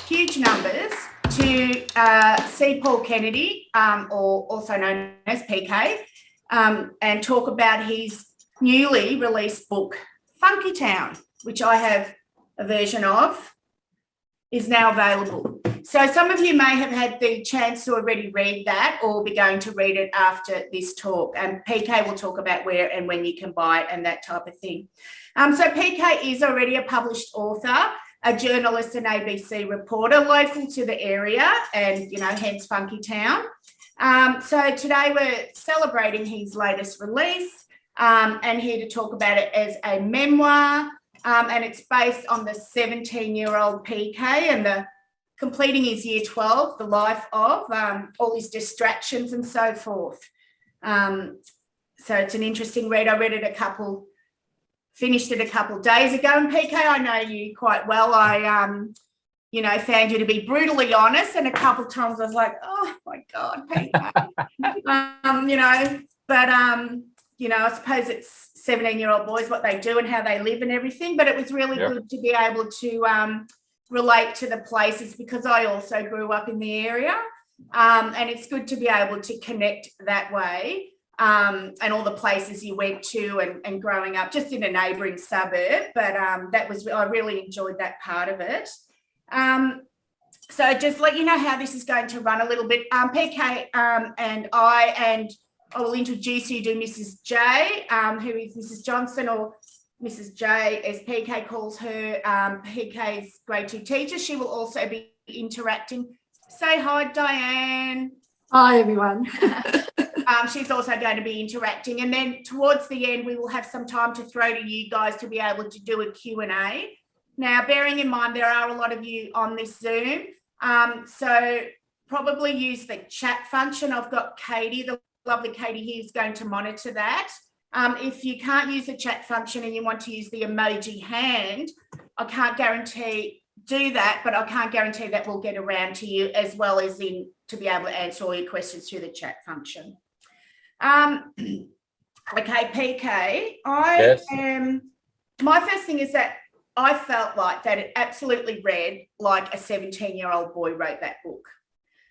huge numbers to see Paul Kennedy, or also known as PK, and talk about his newly released book, Funkytown, which I have a version of, is now available. So some of you may have had the chance to already read that or be going to read it after this talk. And PK will talk about where and when you can buy it and that type of thing. So PK is already a published author, a journalist and ABC reporter local to the area and, hence Funkytown. So today we're celebrating his latest release and here to talk about it as a memoir. And it's based on the 17-year-old PK and completing his year 12, the life of all his distractions and so forth. So it's an interesting read. I read it finished it a couple days ago. And PK, I know you quite well. I, found you to be brutally honest. And a couple of times I was like, oh my God, PK. I suppose it's 17-year-old boys, what they do and how they live and everything. But it was really good to be able to relate to the places because I also grew up in the area. And it's good to be able to connect that way. And all the places you went to and growing up just in a neighbouring suburb. But I really enjoyed that part of it. So just let you know how this is going to run a little bit. PK and I will introduce you to Mrs. J, who is Mrs. Johnson, or Mrs. J, as PK calls her, PK's grade 2 teacher. She will also be interacting. Say hi, Diane. Hi, everyone. She's also going to be interacting. And then towards the end, we will have some time to throw to you guys to be able to do a Q&A. Now, bearing in mind, there are a lot of you on this Zoom. So probably use the chat function. I've got Katie, the lovely Katie here, is going to monitor that. If you can't use the chat function and you want to use the emoji hand, I can't guarantee do that, but I can't guarantee that we'll get around to you as well as to be able to answer all your questions through the chat function. Okay, PK, my first thing is that I felt like that it absolutely read like a 17-year-old boy wrote that book,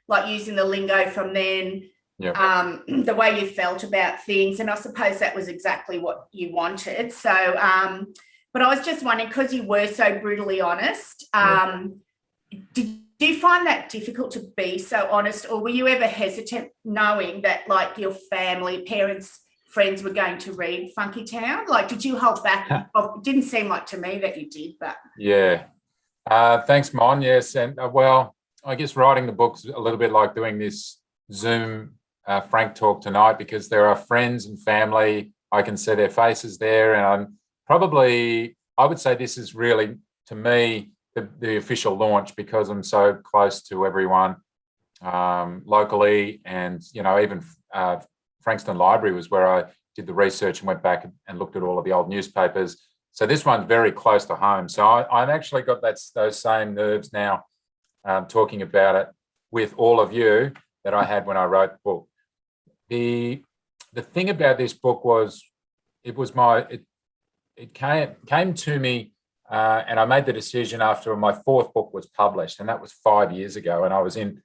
like using the lingo from then, the way you felt about things. And I suppose that was exactly what you wanted. So, but I was just wondering, because you were so brutally honest, did you find that difficult to be so honest, or were you ever hesitant knowing that like your family, parents, friends were going to read Funkytown? Like, did you hold back? It didn't seem like to me that you did, but. Yeah. Thanks, Mon. Yes. And I guess writing the book's a little bit like doing this Zoom FrankTALK tonight, because there are friends and family. I can see their faces there. And I would say this is really, to me, the official launch, because I'm so close to everyone locally. And, even Frankston Library was where I did the research and went back and looked at all of the old newspapers. So this one's very close to home. So I've actually got those same nerves now talking about it with all of you that I had when I wrote the book. The thing about this book was it came to me and I made the decision after my 4th book was published, and that was 5 years ago. And I was in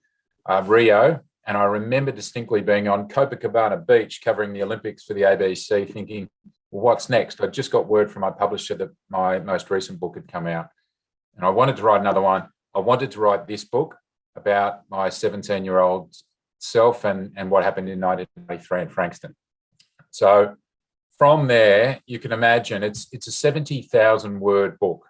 Rio, and I remember distinctly being on Copacabana Beach covering the Olympics for the ABC, thinking, well, what's next? I just got word from my publisher that my most recent book had come out, and I wanted to write another one. I wanted to write this book about my 17-year-old self and what happened in 1993 in Frankston. So from there, you can imagine it's a 70,000 word book,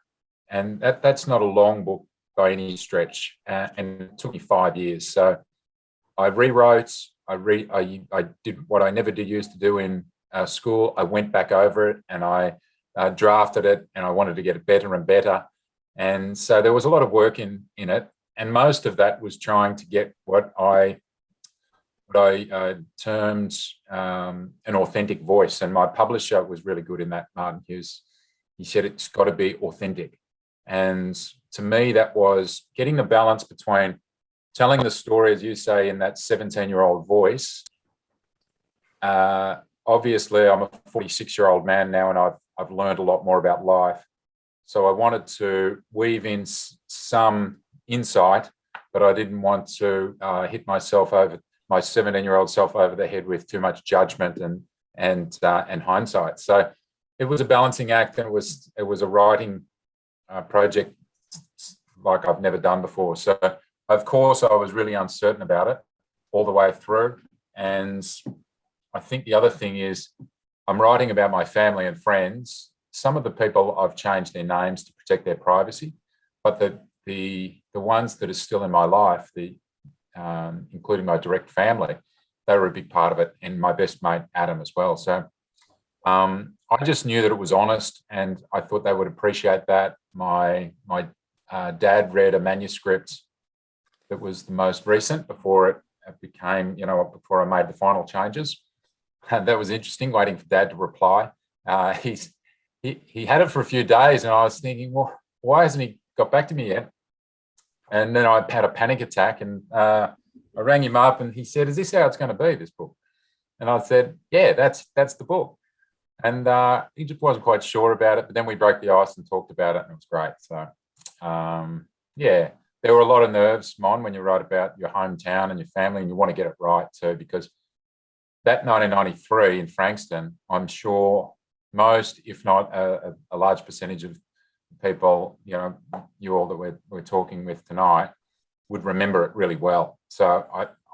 and that's not a long book by any stretch. And it took me 5 years. So I rewrote. I did what I never used to do in school. I went back over it and I drafted it, and I wanted to get it better and better. And so there was a lot of work in it, and most of that was trying to get what I termed an authentic voice. And my publisher was really good in that, Martin Hughes. He said it's got to be authentic. And to me, that was getting the balance between telling the story, as you say, in that 17-year-old voice. Obviously, I'm a 46-year-old man now, and I've learned a lot more about life. So I wanted to weave in some insight, but I didn't want to hit myself over my 17-year-old self over the head with too much judgment and hindsight. So it was a balancing act, and it was a writing project like I've never done before. So of course I was really uncertain about it all the way through. And I think the other thing is I'm writing about my family and friends. Some of the people I've changed their names to protect their privacy, but the ones that are still in my life, including my direct family, they were a big part of it, and my best mate Adam as well. So I just knew that it was honest, and I thought they would appreciate that. My dad read a manuscript that was the most recent before it became, before I made the final changes. And that was interesting, waiting for Dad to reply. He had it for a few days, and I was thinking, well, why hasn't he got back to me yet? And then I had a panic attack, and I rang him up, and he said, "Is this how it's going to be, this book?" And I said, "Yeah, that's the book." And he just wasn't quite sure about it, but then we broke the ice and talked about it, and it was great. So, yeah, there were a lot of nerves, Mon, when you write about your hometown and your family, and you want to get it right too, because that 1993 in Frankston, I'm sure most, if not a large percentage of people, you all that we're talking with tonight, would remember it really well. So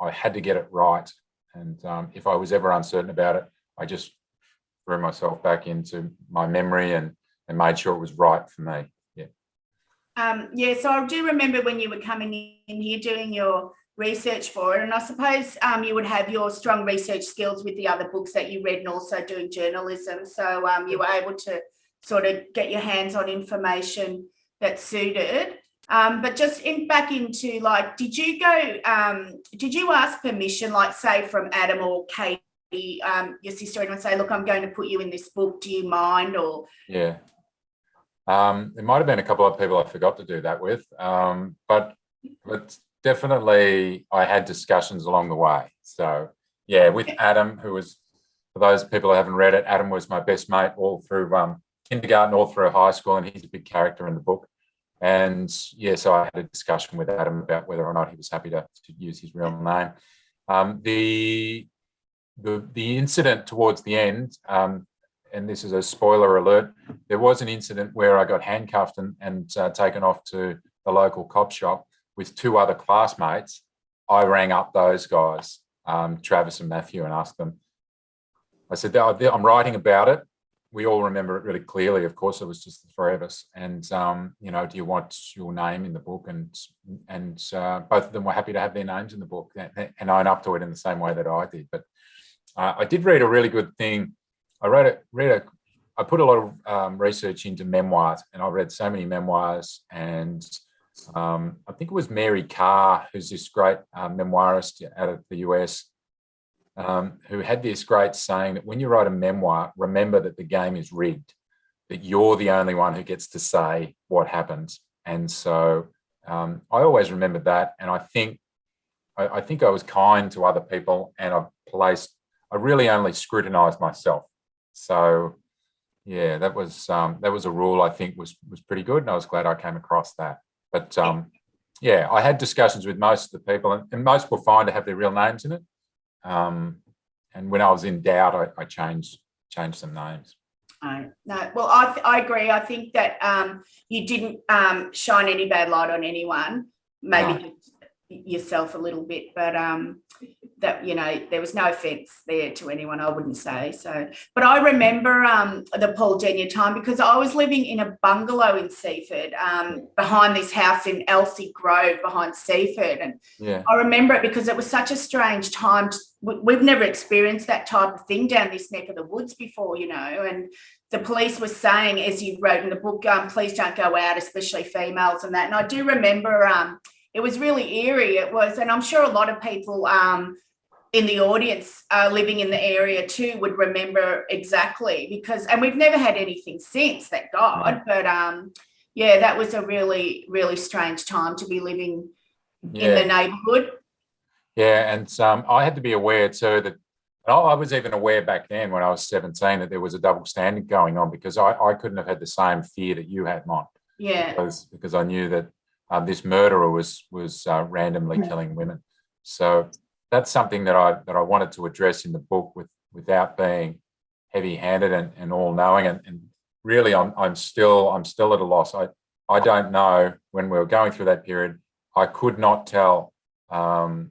I had to get it right. And if I was ever uncertain about it, I just threw myself back into my memory and made sure it was right for me. Yeah. So I do remember when you were coming in here doing your research for it, and I suppose you would have your strong research skills with the other books that you read and also doing journalism. So you were able to sort of get your hands on information that suited. But just back into did you ask permission, like say from Adam or Katie, your sister, and say, look, I'm going to put you in this book, do you mind? Or yeah. There might have been a couple of people I forgot to do that with, but definitely I had discussions along the way. So yeah, with Adam, who was, for those people who haven't read it, Adam was my best mate all through kindergarten, all through high school, and he's a big character in the book. And yeah, so I had a discussion with Adam about whether or not he was happy to use his real name. The incident towards the end, and this is a spoiler alert, there was an incident where I got handcuffed and taken off to the local cop shop with two other classmates. I rang up those guys, Travis and Matthew, and asked them, I said, I'm writing about it. We all remember it really clearly. Of course, it was just the three of us. And, do you want your name in the book? And both of them were happy to have their names in the book and own up to it in the same way that I did. But I did read a really good thing. I put a lot of research into memoirs, and I read so many memoirs, and I think it was Mary Carr, who's this great memoirist out of the US, who had this great saying that when you write a memoir, remember that the game is rigged, that you're the only one who gets to say what happens. And so I always remembered that, and I think I was kind to other people, and I really only scrutinised myself. So yeah, that was a rule I think was pretty good, and I was glad I came across that. But yeah, I had discussions with most of the people, and most were fine to have their real names in it. And when I was in doubt, I changed some names. No, well, I agree. I think that you didn't shine any bad light on anyone, maybe just yourself a little bit, but that, there was no offence there to anyone, I wouldn't say. So, but I remember the Paul Denia time, because I was living in a bungalow in Seaford, behind this house in Elsie Grove behind Seaford, and yeah. I remember it because it was such a strange time. We've never experienced that type of thing down this neck of the woods before, and the police were saying, as you wrote in the book, please don't go out, especially females and that. And I do remember it was really eerie. It was, and I'm sure a lot of people in the audience living in the area too would remember exactly, and we've never had anything since, thank God. But yeah, that was a really, really strange time to be living in the neighbourhood. Yeah, and I had to be aware too that, and I was even aware back then when I was 17 that there was a double standard going on, because I couldn't have had the same fear that you had, Mon. Yeah. Because I knew that this murderer was randomly killing women. So that's something that I wanted to address in the book without being heavy-handed and all-knowing. And really, I'm still at a loss. I don't know, when we were going through that period, I could not tell how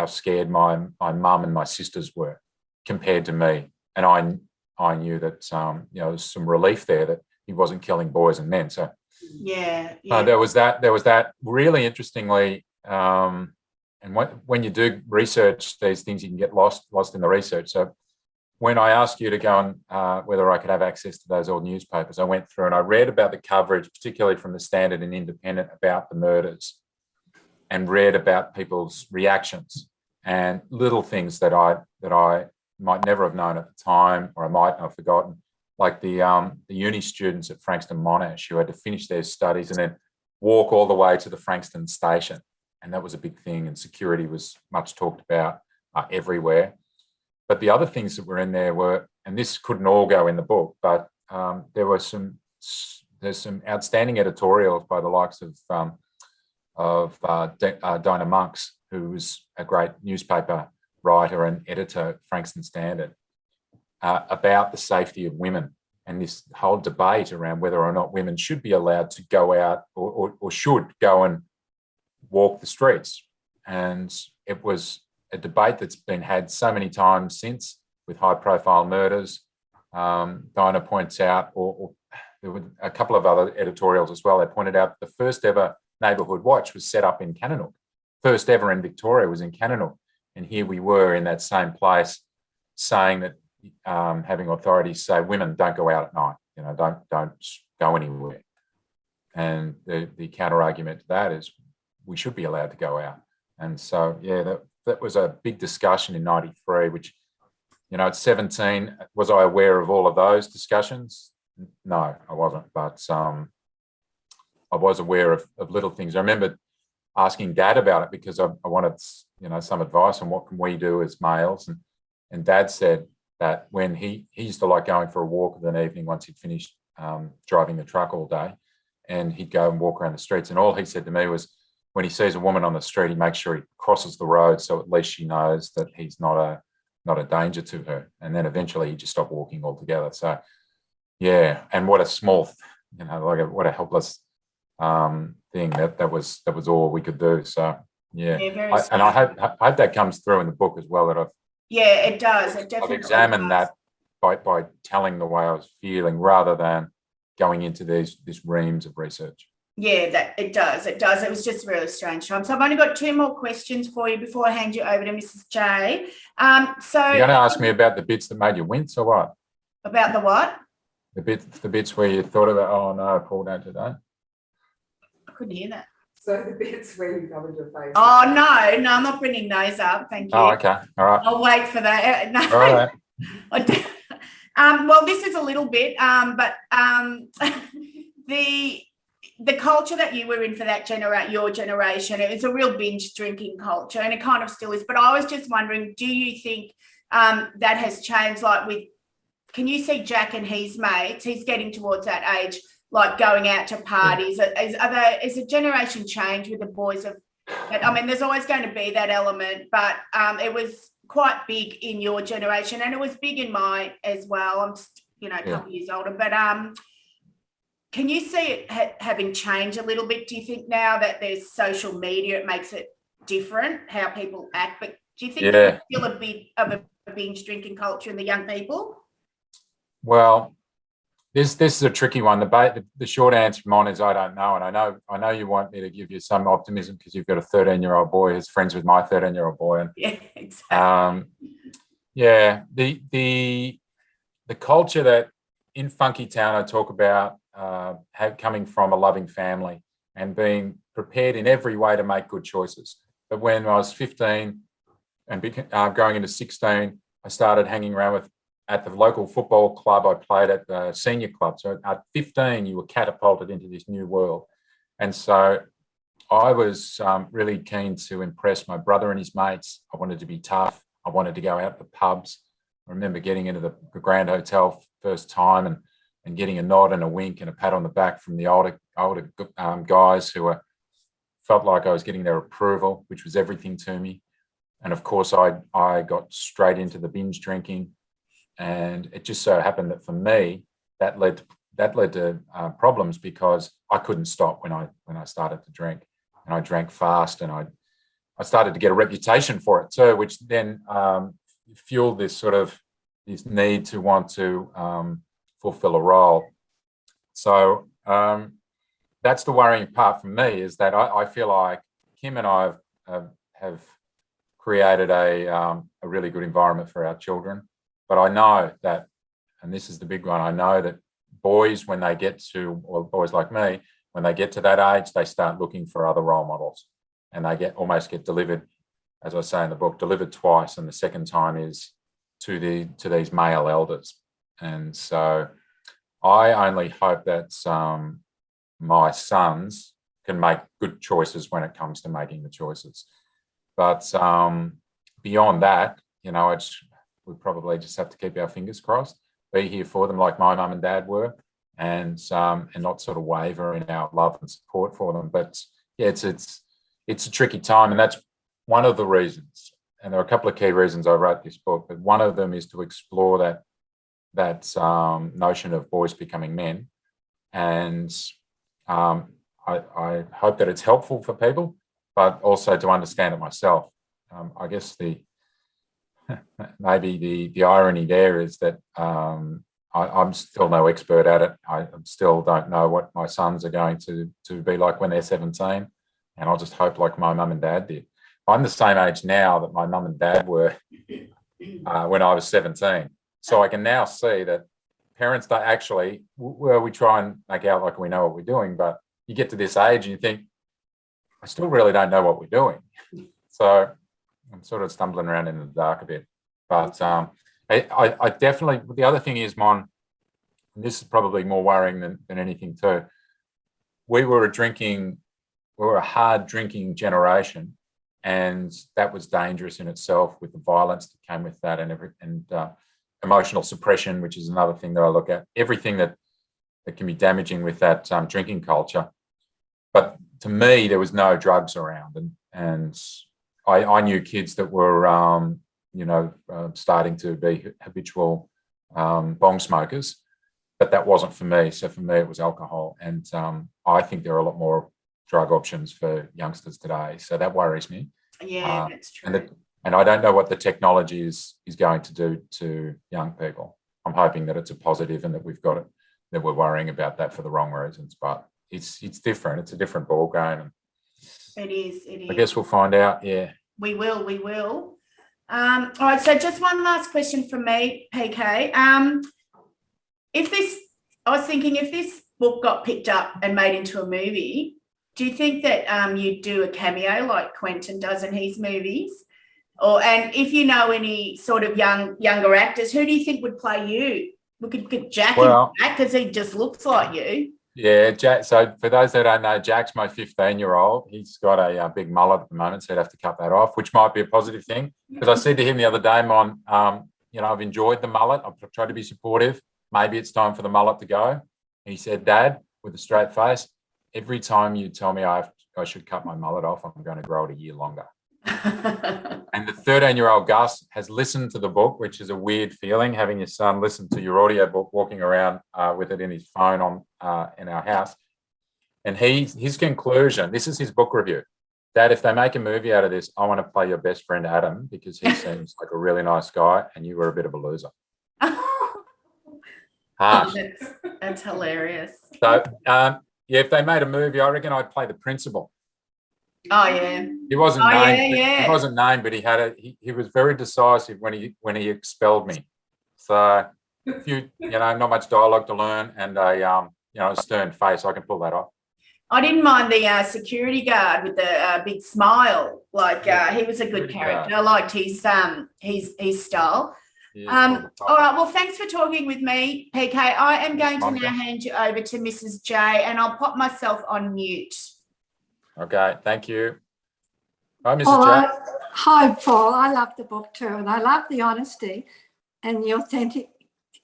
scared my mum and my sisters were compared to me. And I knew that there's some relief there that he wasn't killing boys and men. So yeah. there was that really interestingly. And when you do research these things, you can get lost in the research. So when I asked you to go and whether I could have access to those old newspapers, I went through and I read about the coverage, particularly from the Standard and Independent, about the murders, and read about people's reactions and little things that I might never have known at the time, or I might have forgotten, like the uni students at Frankston Monash who had to finish their studies and then walk all the way to the Frankston station. And that was a big thing, and security was much talked about everywhere. But the other things that were in there were, and this couldn't all go in the book, but there's some outstanding editorials by the likes of Dinah Monks, who was a great newspaper writer and editor at Frankston Standard, about the safety of women and this whole debate around whether or not women should be allowed to go out or should go and walk the streets. And it was a debate that's been had so many times since, with high-profile murders. Dinah points out, or there were a couple of other editorials as well, they pointed out the first ever neighbourhood watch was set up in Cananook. First ever in Victoria was in Cananook. And here we were in that same place saying that, having authorities say women don't go out at night, don't go anywhere. And the counter argument to that is we should be allowed to go out. And so, yeah, that was a big discussion in 93, which, at 17, was I aware of all of those discussions? No, I wasn't. But I was aware of little things. I remember asking Dad about it because I wanted, some advice on what can we do as males. And Dad said that when he used to like going for a walk of an evening once he'd finished driving the truck all day, and he'd go and walk around the streets. And all he said to me was, when he sees a woman on the street, he makes sure he crosses the road so at least she knows that he's not a danger to her. And then eventually he just stopped walking altogether. So, yeah, and what a small, what a helpless thing that was all we could do. So, yeah, and I hope that comes through in the book as well. That it does. It definitely I've examined does. that by telling the way I was feeling rather than going into this reams of research. Yeah, that it does. It does. It was just a really strange time. So I've only got 2 more questions for you before I hand you over to Mrs. J. So you're going to ask me about the bits that made you wince, or what? About the what? The bits where you thought about, oh no, Paul, don't do that. I couldn't hear that. So the bits where you covered your face. Oh no, I'm not bringing those up. Thank you. Oh, okay, all right. I'll wait for that. No. All right. Well, this is a little bit, but the culture that you were in for that your generation, it was a real binge drinking culture, and it kind of still is. But I was just wondering, do you think that has changed? Can you see Jack and his mates? He's getting towards that age, like going out to parties. Is a generation change with the boys of? I mean, there's always going to be that element, but it was quite big in your generation, and it was big in mine as well. I'm, a couple years older, but can you see it having changed a little bit? Do you think now that there's social media, it makes it different how people act? But do you think there's still a bit of a binge drinking culture in the young people? Well, this is a tricky one. The short answer, Mon, is I don't know, and I know you want me to give you some optimism because you've got a 13-year-old boy who's friends with my 13-year-old boy, and yeah, exactly. The culture that in Funkytown I talk about coming from a loving family and being prepared in every way to make good choices. But when I was 15 and going into 16, I started hanging around at the local football club. I played at the senior club. So at 15, you were catapulted into this new world. And so I was really keen to impress my brother and his mates. I wanted to be tough. I wanted to go out to the pubs. I remember getting into the Grand Hotel first time and getting a nod and a wink and a pat on the back from the older guys who felt like I was getting their approval, which was everything to me. And of course, I got straight into the binge drinking, and it just so happened that for me, that led to problems because I couldn't stop when I started to drink, and I drank fast, and I started to get a reputation for it too, which then fueled this need to want to fulfill a role. So that's the worrying part for me, is that I feel like Kim and I have created a really good environment for our children. But I know that, and this is the big one, I know that boys, when they get to, or boys like me, when they get to that age, they start looking for other role models, and they almost get delivered, as I say in the book, delivered twice, and the second time is to these male elders. And so I only hope that my sons can make good choices when it comes to making the choices. But beyond that, we probably just have to keep our fingers crossed, be here for them like my mum and dad were, and not sort of waver in our love and support for them. But yeah, it's a tricky time, and that's one of the reasons. And there are a couple of key reasons I wrote this book, but one of them is to explore that notion of boys becoming men. And I hope that it's helpful for people, but also to understand it myself. I guess maybe the irony there is that I'm still no expert at it. I still don't know what my sons are going to be like when they're 17, and I'll just hope like my mum and dad did. I'm the same age now that my mum and dad were when I was 17. So I can now see that parents don't actually, well, we try and make out like we know what we're doing, but you get to this age and you think, I still really don't know what we're doing. So I'm sort of stumbling around in the dark a bit. But I definitely, the other thing is, Mon, and this is probably more worrying than anything too, we were a hard drinking generation, and that was dangerous in itself, with the violence that came with that, and emotional suppression, which is another thing that I look at, everything that can be damaging with that drinking culture. But to me, there was no drugs around, and I knew kids that were, starting to be habitual bong smokers, but that wasn't for me. So for me, it was alcohol, and I think there are a lot more drug options for youngsters today. So that worries me. Yeah, that's true. And I don't know what the technology is going to do to young people. I'm hoping that it's a positive, and that we've got it, that we're worrying about that for the wrong reasons. But it's different. It's a different ball game. It is. I guess we'll find out. Yeah. We will. All right. So just one last question from me, PK. I was thinking, if this book got picked up and made into a movie, do you think that you'd do a cameo like Quentin does in his movies? And if you know any sort of younger actors, who do you think would play you? We could get Jack in back, because he just looks like you. Yeah, Jack. So for those that don't know, Jack's my 15-year-old. He's got a big mullet at the moment, so he'd have to cut that off, which might be a positive thing. Because I said to him the other day, Mon, I've enjoyed the mullet. I've tried to be supportive. Maybe it's time for the mullet to go. And he said, Dad, with a straight face, every time you tell me I should cut my mullet off, I'm going to grow it a year longer. And the 13-year-old Gus has listened to the book, which is a weird feeling, having your son listen to your audio book, walking around with it in his phone in our house. And his conclusion, this is his book review: Dad, if they make a movie out of this, I want to play your best friend Adam, because he seems like a really nice guy and you were a bit of a loser. Harsh. That's hilarious. So if they made a movie, I reckon I'd play the principal. Oh yeah. He wasn't named. Yeah. He wasn't named, but he was very decisive when he expelled me. So a few, not much dialogue to learn, and a stern face. I can pull that off. I didn't mind the security guard with the big smile. He was a good character. I liked his style. All right. Well, thanks for talking with me, PK. I am going to now hand you over to Mrs. J, and I'll pop myself on mute. Okay, thank you. Hi, Mrs. J. Hi, Paul. I love the book too, and I love the honesty and the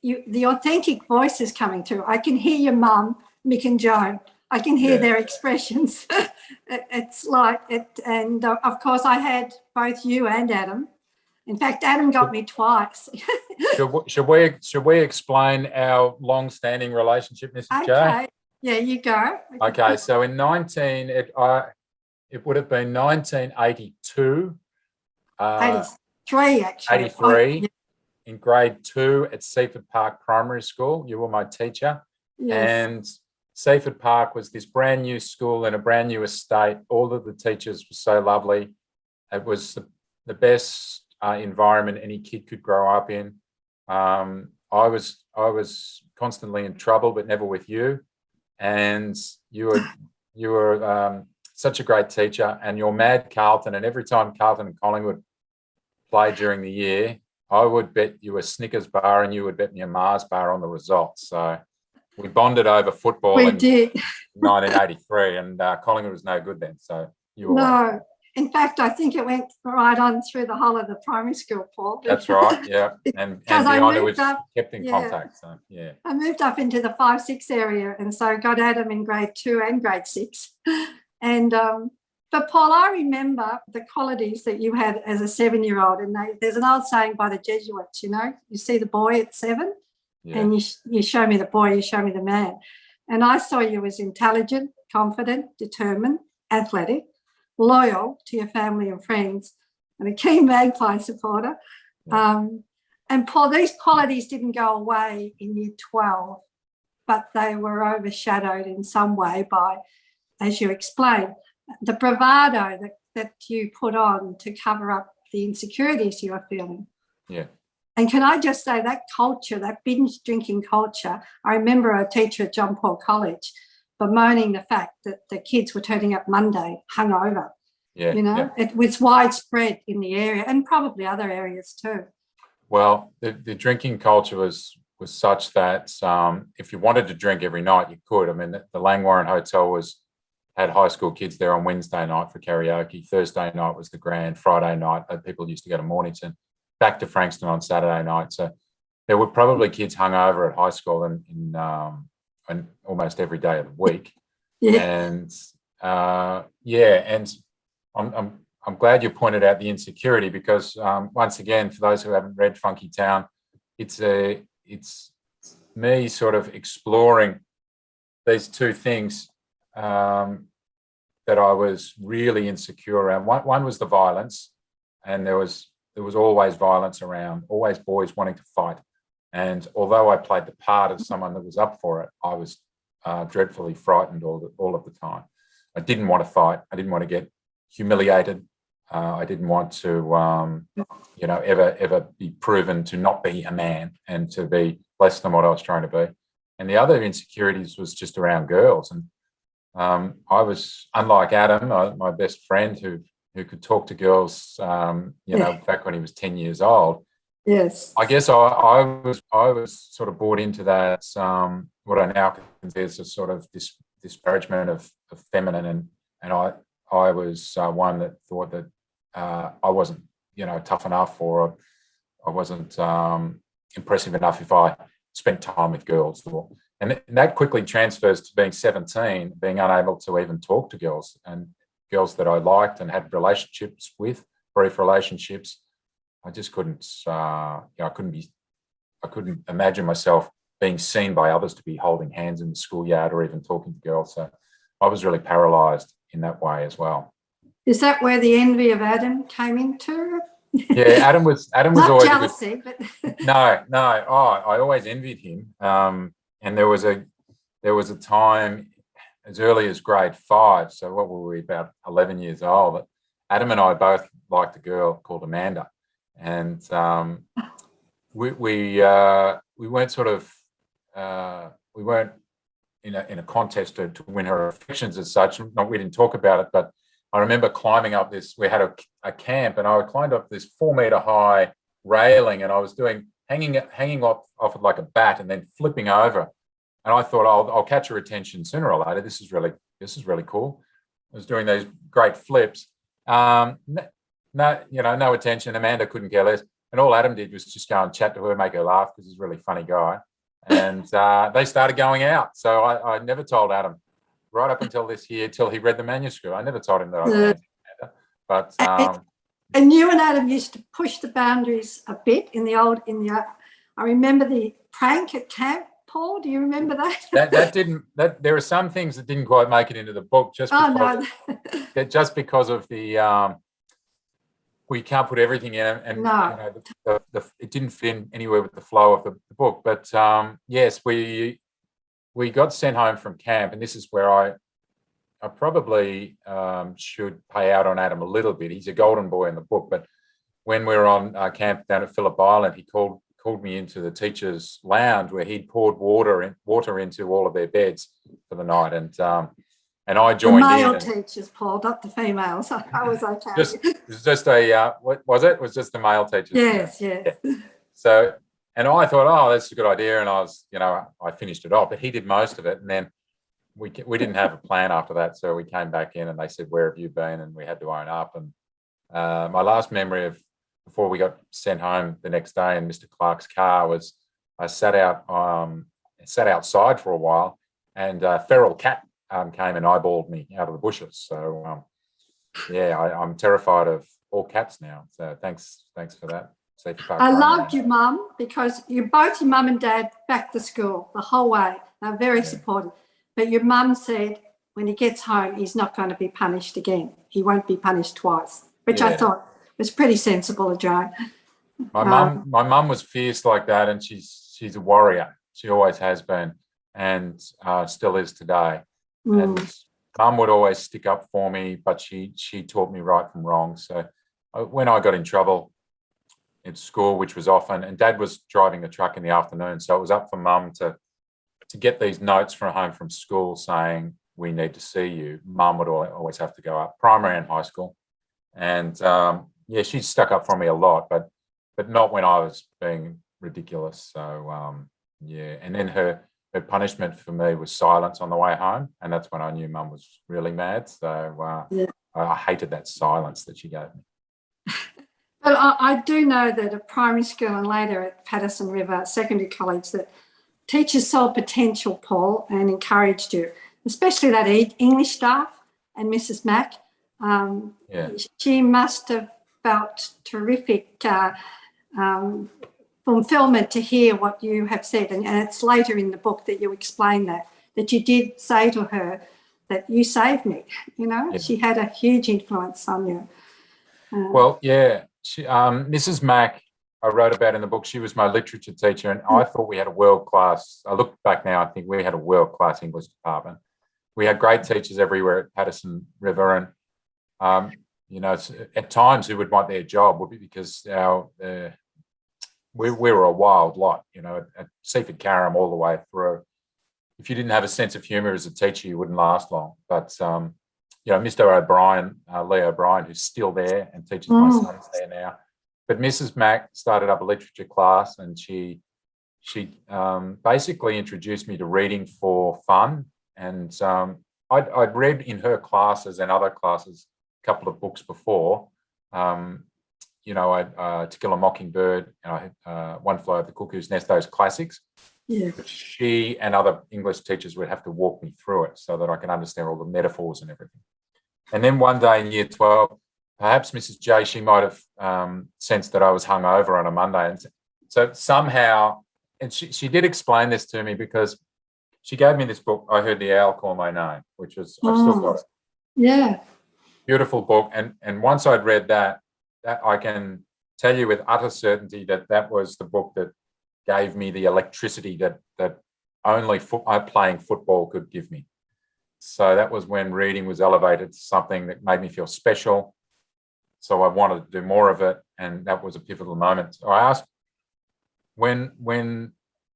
the authentic voice is coming through. I can hear your mum, Mick and Joan. I can hear their expressions. It's like it, and of course I had both you and Adam. In fact, Adam got me twice. Should we explain our long-standing relationship, Mrs. J? Okay. Yeah, you go. Okay, so in it would have been 1982. 83 actually. 83 in grade 2 at Seaford Park Primary School. You were my teacher. Yes. And Seaford Park was this brand new school in a brand new estate. All of the teachers were so lovely. It was the best environment any kid could grow up in. I was constantly in trouble, but never with you. And you were such a great teacher, and you're mad Carlton. And every time Carlton and Collingwood played during the year, I would bet you a Snickers bar and you would bet me a Mars bar on the results. So we bonded over football in 1983, and Collingwood was no good then. So you were no. In fact, I think it went right on through the whole of the primary school, Paul. That's right, yeah. And beyond, it was kept in contact. So yeah. I moved up into the 5-6 area, and so got Adam in grade 2 and grade 6. And but Paul, I remember the qualities that you had as a 7-year-old. And there's an old saying by the Jesuits, you know, you see the boy at 7, and you show me the boy, you show me the man. And I saw you as intelligent, confident, determined, athletic, loyal to your family and friends, and a keen Magpie supporter. And Paul, these qualities didn't go away in year 12, but they were overshadowed in some way by, as you explained, the bravado that you put on to cover up the insecurities you were feeling. Yeah. And can I just say that culture, that binge drinking culture, I remember a teacher at John Paul College bemoaning the fact that the kids were turning up Monday hungover. Yeah, you know, it was widespread in the area and probably other areas too. Well, the drinking culture was such that if you wanted to drink every night, you could. I mean, the Langwarren Hotel had high school kids there on Wednesday night for karaoke. Thursday night was the grand. Friday night, people used to go to Mornington, back to Frankston on Saturday night. So there were probably kids hungover at high school in almost every day of the week. And and I'm glad you pointed out the insecurity, because once again, for those who haven't read Funkytown, it's me sort of exploring these two things that I was really insecure around. One was the violence, and there was always violence around, always boys wanting to fight. And although I played the part of someone that was up for it, I was dreadfully frightened all of the time. I didn't want to fight. I didn't want to get humiliated. I didn't want to, ever be proven to not be a man and to be less than what I was trying to be. And the other insecurities was just around girls. And I was, unlike Adam, my best friend, who could talk to girls, back when he was 10 years old. Yes. I guess I was sort of bought into that, what I now consider as a sort of disparagement of feminine, and I was one that thought that I wasn't, tough enough, or I wasn't impressive enough if I spent time with girls. And that quickly transfers to being 17, being unable to even talk to girls, and girls that I liked and had relationships with, brief relationships. I just couldn't, I couldn't imagine myself being seen by others to be holding hands in the schoolyard or even talking to girls. So I was really paralysed in that way as well. Is that where the envy of Adam came into? Yeah, Adam was Not always jealousy, but no. I always envied him. And there was a time as early as grade 5. So what were we, about 11 years old? That Adam and I both liked a girl called Amanda, and we weren't sort of we weren't in a contest to win her affections as such. We didn't talk about it, but I remember climbing up this. We had a camp, and I climbed up this 4-meter high railing, and I was hanging off it like a bat, and then flipping over. And I thought, I'll catch her attention sooner or later. This is really cool. I was doing these great flips. No attention. Amanda couldn't care less. And all Adam did was just go and chat to her, make her laugh because he's a really funny guy. And they started going out. So I never told Adam right up until this year, till he read the manuscript. I never told him that I was dancing. But and you and Adam used to push the boundaries a bit I remember the prank at camp, Paul. Do you remember that? There are some things that didn't quite make it into the book just because of the we can't put everything in, and no. It didn't fit in anywhere with the flow of the book. But yes, we got sent home from camp, and this is where I probably should pay out on Adam a little bit. He's a golden boy in the book, but when we were on camp down at Phillip Island, he called me into the teachers' lounge where he'd poured water into all of their beds for the night, and I joined in. The male teachers, Paul, not the females. I was okay. It was just a what was it? It was just the male teachers. Yes. So, and I thought, oh, that's a good idea, and I finished it off, but he did most of it, and then we didn't have a plan after that, so we came back in, and they said, "Where have you been?" And we had to own up. And my last memory of before we got sent home the next day in Mr. Clark's car was I sat outside for a while, and a feral cat came and eyeballed me out of the bushes. So I'm terrified of all cats now. So thanks for that. I loved your mum because both your mum and dad backed the school the whole way. They're very supportive. But your mum said when he gets home, he's not going to be punished again. He won't be punished twice, which I thought was pretty sensible of Joan. My mum was fierce like that, and she's a warrior. She always has been, and still is today. And Mum would always stick up for me, but she taught me right from wrong. So when I got in trouble in school, which was often, and Dad was driving the truck in the afternoon, so it was up for Mum to get these notes from home from school saying we need to see you. Mum would always have to go up, primary and high school, and she stuck up for me a lot, but not when I was being ridiculous. So and then her punishment for me was silence on the way home, and that's when I knew Mum was really mad. So I hated that silence that she gave me. But I do know that at primary school and later at Patterson River Secondary College that teachers saw potential, Paul, and encouraged you, especially that English staff and Mrs. Mack. She must have felt terrific fulfillment to hear what you have said. And it's later in the book that you explain that you did say to her that you saved me. She had a huge influence on you. She, Mrs. Mack, I wrote about in the book. She was my literature teacher, and I thought we had a world-class, I look back now, I think we had a world-class English department. We had great teachers everywhere at Patterson River, and, at times who would want their job would be because we were a wild lot, at Seaford Carrum all the way through. If you didn't have a sense of humour as a teacher, you wouldn't last long. But, Mr. O'Brien, Lee O'Brien, who's still there and teaches my sons there now. But Mrs. Mack started up a literature class, and she basically introduced me to reading for fun. And I'd read in her classes and other classes a couple of books before. To Kill a Mockingbird, One Flew Over the Cuckoo's Nest, those classics. Yeah. But she and other English teachers would have to walk me through it so that I could understand all the metaphors and everything. And then one day in year 12, perhaps Mrs. J, she might have sensed that I was hungover on a Monday. And so somehow, and she did explain this to me because she gave me this book, I Heard the Owl Call My Name, which was, I've still got it. Yeah. Beautiful book. And once I'd read that I can tell you with utter certainty that was the book that gave me the electricity that only playing football could give me. So that was when reading was elevated to something that made me feel special. So I wanted to do more of it, and that was a pivotal moment. So I asked when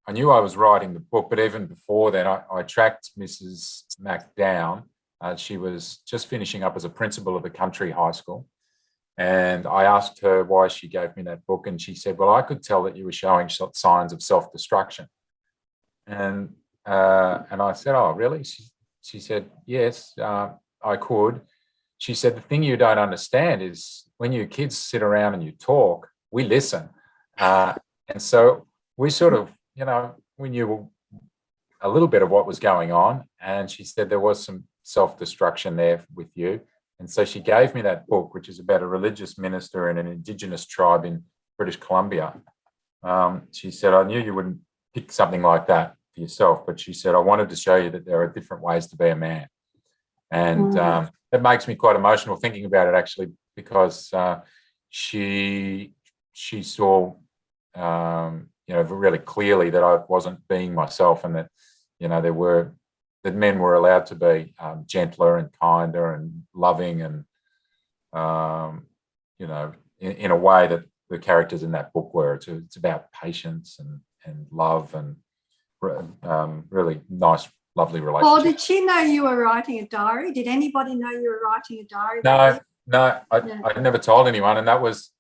I knew I was writing the book, but even before then, I tracked Mrs. Mack down. She was just finishing up as a principal of a country high school. And I asked her why she gave me that book, and she said, well, I could tell that you were showing signs of self-destruction. And I said, oh, really? She said, yes, I could. She said, the thing you don't understand is when you kids sit around and you talk, we listen. And so we sort of, we knew a little bit of what was going on. And she said there was some self-destruction there with you. And so she gave me that book, which is about a religious minister in an Indigenous tribe in British Columbia. She said, I knew you wouldn't pick something like that for yourself, but she said, I wanted to show you that there are different ways to be a man. And that makes me quite emotional thinking about it, actually, because she saw, really clearly that I wasn't being myself, and that, that men were allowed to be gentler and kinder and loving, and, in a way that the characters in that book were. It's about patience and love and really nice, lovely relationships. Paul, did she know you were writing a diary? Did anybody know you were writing a diary? No, I never told anyone, and that was,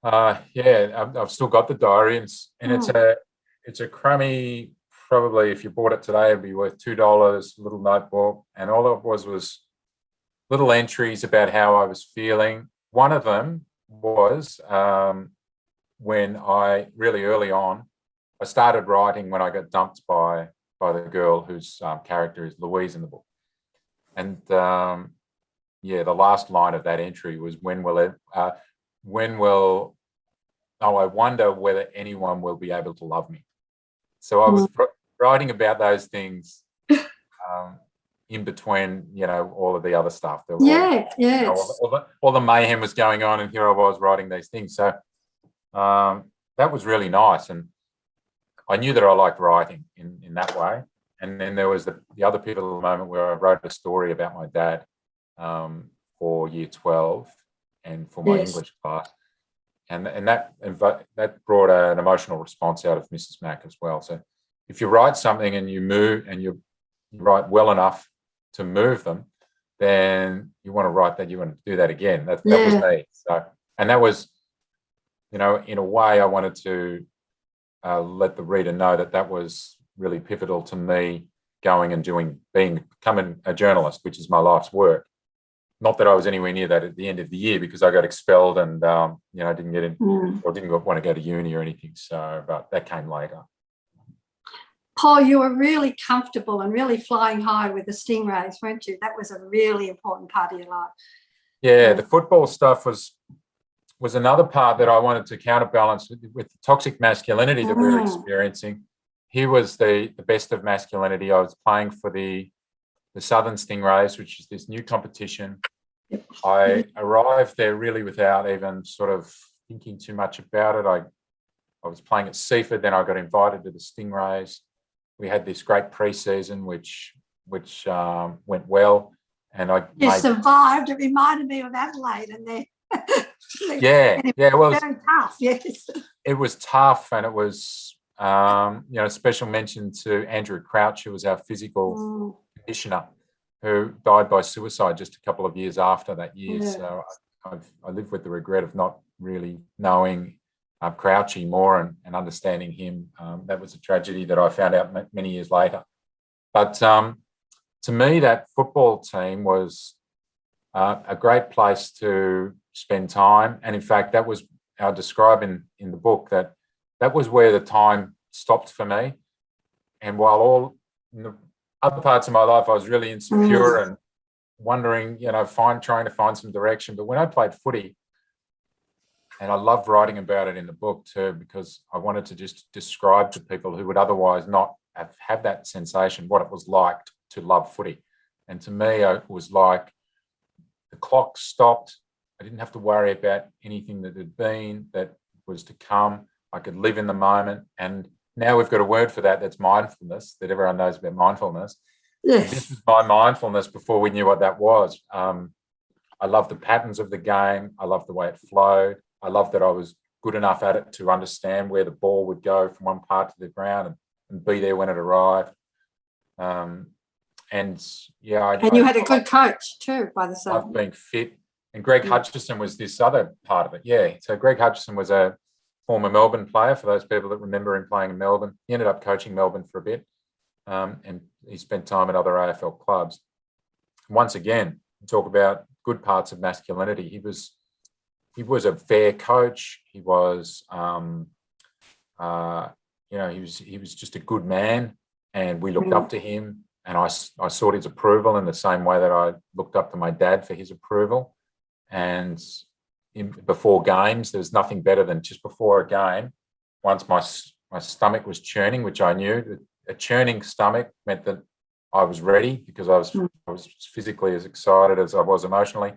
I've still got the diary, and it's a crummy. Probably if you bought it today, it'd be worth $2. Little notebook, and all it was little entries about how I was feeling. One of them was when I really early on, I started writing when I got dumped by the girl whose character is Louise in the book, and the last line of that entry was I wonder whether anyone will be able to love me. So I was writing about those things in between, all of the other stuff. All the mayhem was going on, and here I was writing these things. So that was really nice, and I knew that I liked writing in that way. And then there was the other pivotal moment where I wrote a story about my dad for year 12 and for my English class. And that brought an emotional response out of Mrs. Mack as well. So if you write something and you move and you write well enough to move them, then you want to write that, you want to do that again. That was me. So, and that was, in a way I wanted to let the reader know that was really pivotal to me going and becoming a journalist, which is my life's work. Not that I was anywhere near that at the end of the year, because I got expelled and, didn't get in or didn't want to go to uni or anything. So, but that came later. Paul, you were really comfortable and really flying high with the Stingrays, weren't you? That was a really important part of your life. Yeah, the football stuff was another part that I wanted to counterbalance with the toxic masculinity that we were experiencing. Here was the best of masculinity. I was playing for the Southern Stingrays, which is this new competition. Yep. I arrived there really without even sort of thinking too much about it. I was playing at Seaford, then I got invited to the Stingrays. We had this great pre-season, which went well, and you survived. It reminded me of Adelaide, and they well, very tough. Yes, it was tough, and it was special mention to Andrew Crouch, who was our physical conditioner, who died by suicide just a couple of years after that year. Yeah. So I live with the regret of not really knowing Crouchy more and understanding him. That was a tragedy that I found out many years later. But to me, that football team was a great place to spend time. And in fact, that was, I describe in the book, that was where the time stopped for me. And while all in the other parts of my life, I was really insecure and wondering, trying to find some direction. But when I played footy, and I loved writing about it in the book too, because I wanted to just describe to people who would otherwise not have that sensation, what it was like to love footy. And to me, it was like the clock stopped. I didn't have to worry about anything that had been, that was to come. I could live in the moment. And now we've got a word for that. That's mindfulness, that everyone knows about mindfulness. Yes. This was my mindfulness before we knew what that was. I loved the patterns of the game. I loved the way it flowed. I loved that I was good enough at it to understand where the ball would go from one part to the ground and be there when it arrived. And you had a good coach too, by the side. I've been fit. And Greg Hutchison was this other part of it. Yeah. So Greg Hutchison was a former Melbourne player, for those people that remember him playing in Melbourne. He ended up coaching Melbourne for a bit. And he spent time at other AFL clubs. Once again, talk about good parts of masculinity. He was he was a fair coach. He was, he was just a good man, and we looked up to him. And I sought his approval in the same way that I looked up to my dad for his approval. And before games, there was nothing better than just before a game, once my stomach was churning, which I knew, a churning stomach meant that I was ready, because I was physically as excited as I was emotionally.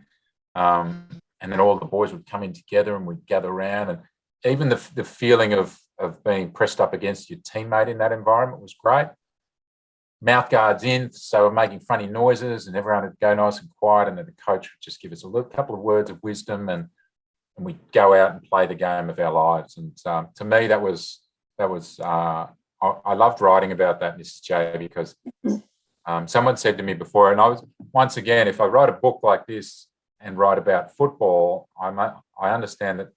And then all the boys would come in together and we'd gather around, and even the feeling of being pressed up against your teammate in that environment was great. Mouth guards in, so we're making funny noises, and everyone would go nice and quiet, and then the coach would just give us a couple of words of wisdom, and we'd go out and play the game of our lives. And to me, that was I loved writing about that, Mrs. J, because someone said to me before, and I was, once again, if I write a book like this and write about football, I understand that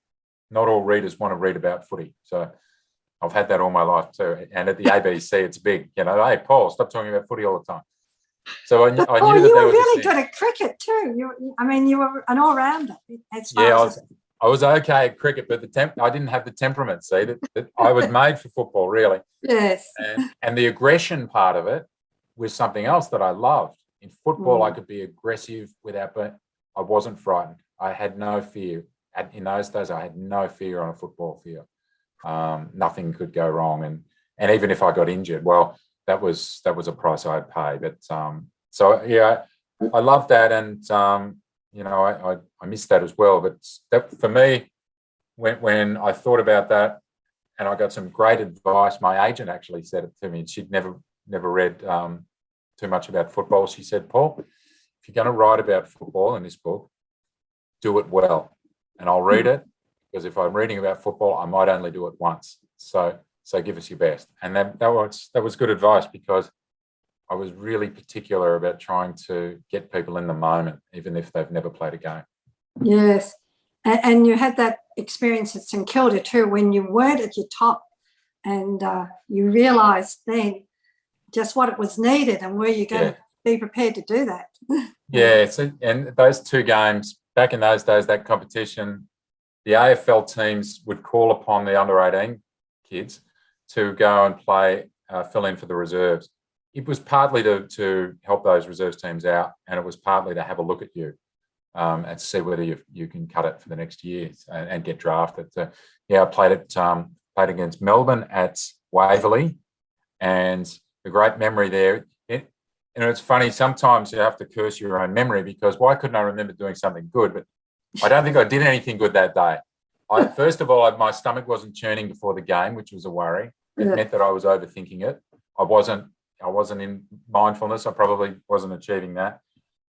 not all readers want to read about footy. So I've had that all my life too. And at the ABC, it's big, hey, Paul, stop talking about footy all the time. So I knew that you there were was really good at cricket too. You were an all-rounder. I was okay at cricket, but I didn't have the temperament, that I was made for football, really. Yes. And the aggression part of it was something else that I loved. In football, I could be aggressive but I wasn't frightened. I had no fear. In those days, I had no fear on a football field. Nothing could go wrong. And even if I got injured, well, that was a price I'd pay. But I love that. And, I miss that as well. But that, for me, when I thought about that, and I got some great advice, my agent actually said it to me, and she'd never read too much about football. She said, Paul, if you're going to write about football in this book, do it well. And I'll read it, because if I'm reading about football, I might only do it once. So give us your best. And that was good advice, because I was really particular about trying to get people in the moment, even if they've never played a game. Yes. And you had that experience at St Kilda too, when you weren't at your top, and you realised then just what it was needed, and were you going to be prepared to do that? Yeah. And those two games, back in those days, that competition, the AFL teams would call upon the under-18 kids to go and play, fill in for the reserves. It was partly to help those reserves teams out, and it was partly to have a look at you and see whether you can cut it for the next year and get drafted. I played against Melbourne at Waverley, and the great memory there. It's funny, sometimes you have to curse your own memory, because why couldn't I remember doing something good? But I don't think I did anything good that day. First of all, my stomach wasn't churning before the game, which was a worry. It meant that I was overthinking it. I wasn't in mindfulness. I probably wasn't achieving that.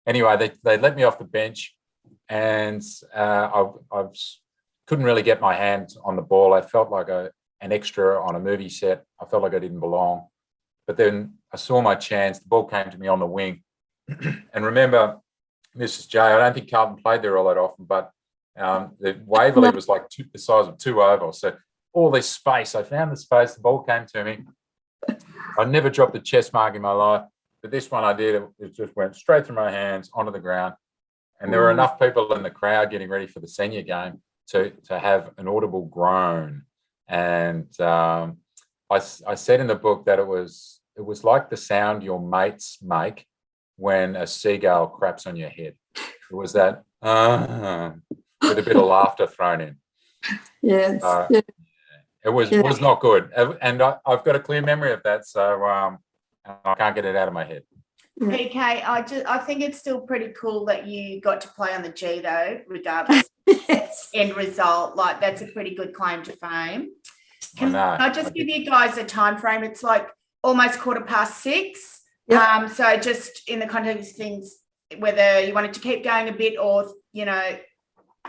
Anyway, they let me off the bench, and I couldn't really get my hands on the ball. I felt like an extra on a movie set. I felt like I didn't belong. But then I saw my chance. The ball came to me on the wing. And remember, Mrs. J, I don't think Carlton played there all that often, but the Waverley was like the size of 2 ovals. So all this space, I found the space, the ball came to me. I never dropped a chest mark in my life, but this one I did. It just went straight through my hands onto the ground. And there were enough people in the crowd getting ready for the senior game to have an audible groan. And I said in the book that it was like the sound your mates make when a seagull craps on your head. It was that with a bit of laughter thrown in. Yes. It was not good, and I've got a clear memory of that, so I can't get it out of my head. PK, I think it's still pretty cool that you got to play on the G though, regardless end result. Like, that's a pretty good claim to fame. Can I just give you guys a time frame? It's like almost 6:15. Yep. So just in the context of things, whether you wanted to keep going a bit or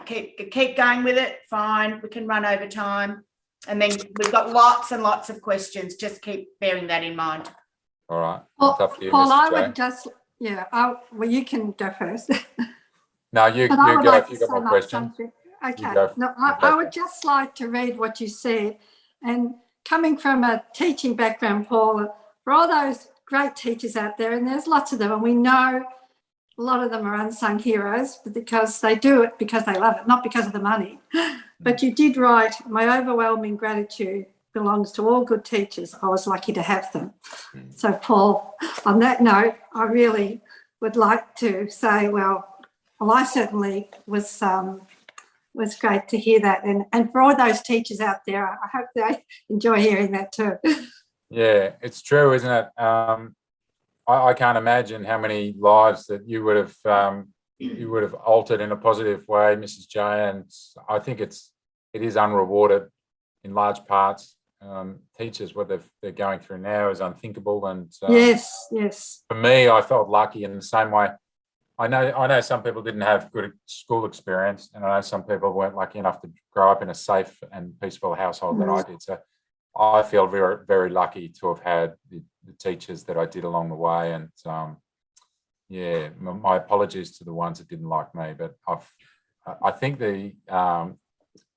keep going with it, fine. We can run over time. And then we've got lots and lots of questions. Just keep bearing that in mind. All right. Paul, I would just, well, you can go first. No, you go if you've got more questions. Okay. No, I would just like to read what you said. And coming from a teaching background, Paul, for all those great teachers out there, and there's lots of them, and we know a lot of them are unsung heroes because they do it because they love it, not because of the money. But you did write, my overwhelming gratitude belongs to all good teachers. I was lucky to have them. So, Paul, on that note, I really would like to say, well, I certainly was great to hear that. And for all those teachers out there, I hope they enjoy hearing that too. Yeah, it's true, isn't it? I can't imagine how many lives that you would have altered in a positive way, Mrs. J. And I think it is unrewarded in large parts. Teachers, what they're going through now is unthinkable. And yes. For me, I felt lucky in the same way. I know some people didn't have good school experience, and I know some people weren't lucky enough to grow up in a safe and peaceful household that I did. So I feel very, very lucky to have had the teachers that I did along the way. And my apologies to the ones that didn't like me, but I think the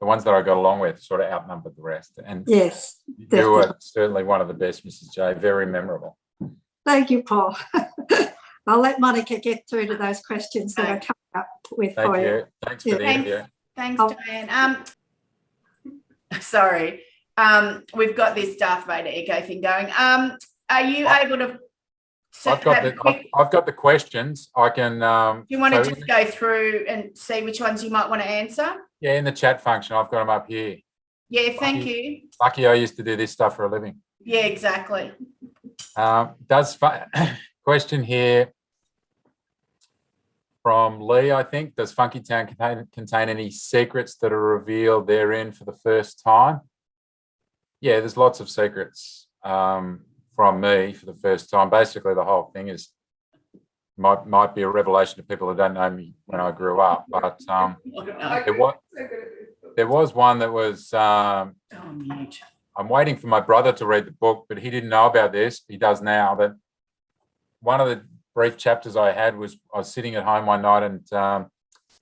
ones that I got along with sort of outnumbered the rest. And yes, you were certainly one of the best, Mrs. J. Very memorable. Thank you, Paul. I'll let Monica get through to those questions that are coming up with for you. Thanks for the interview. Thanks, Diane. Sorry. We've got this Darth Vader echo thing going. Are you able to? I've got the questions. I can. Do you want to just go through and see which ones you might want to answer? Yeah, in the chat function, I've got them up here. Yeah, thank you. Lucky I used to do this stuff for a living. Yeah, exactly. Question here from Lee, I think. Does Funkytown contain any secrets that are revealed therein for the first time? Yeah, there's lots of secrets from me for the first time. Basically, the whole thing might be a revelation to people who don't know me when I grew up. But there was one that was. I'm waiting for my brother to read the book, but he didn't know about this. He does now. But one of the brief chapters I had was I was sitting at home one night, and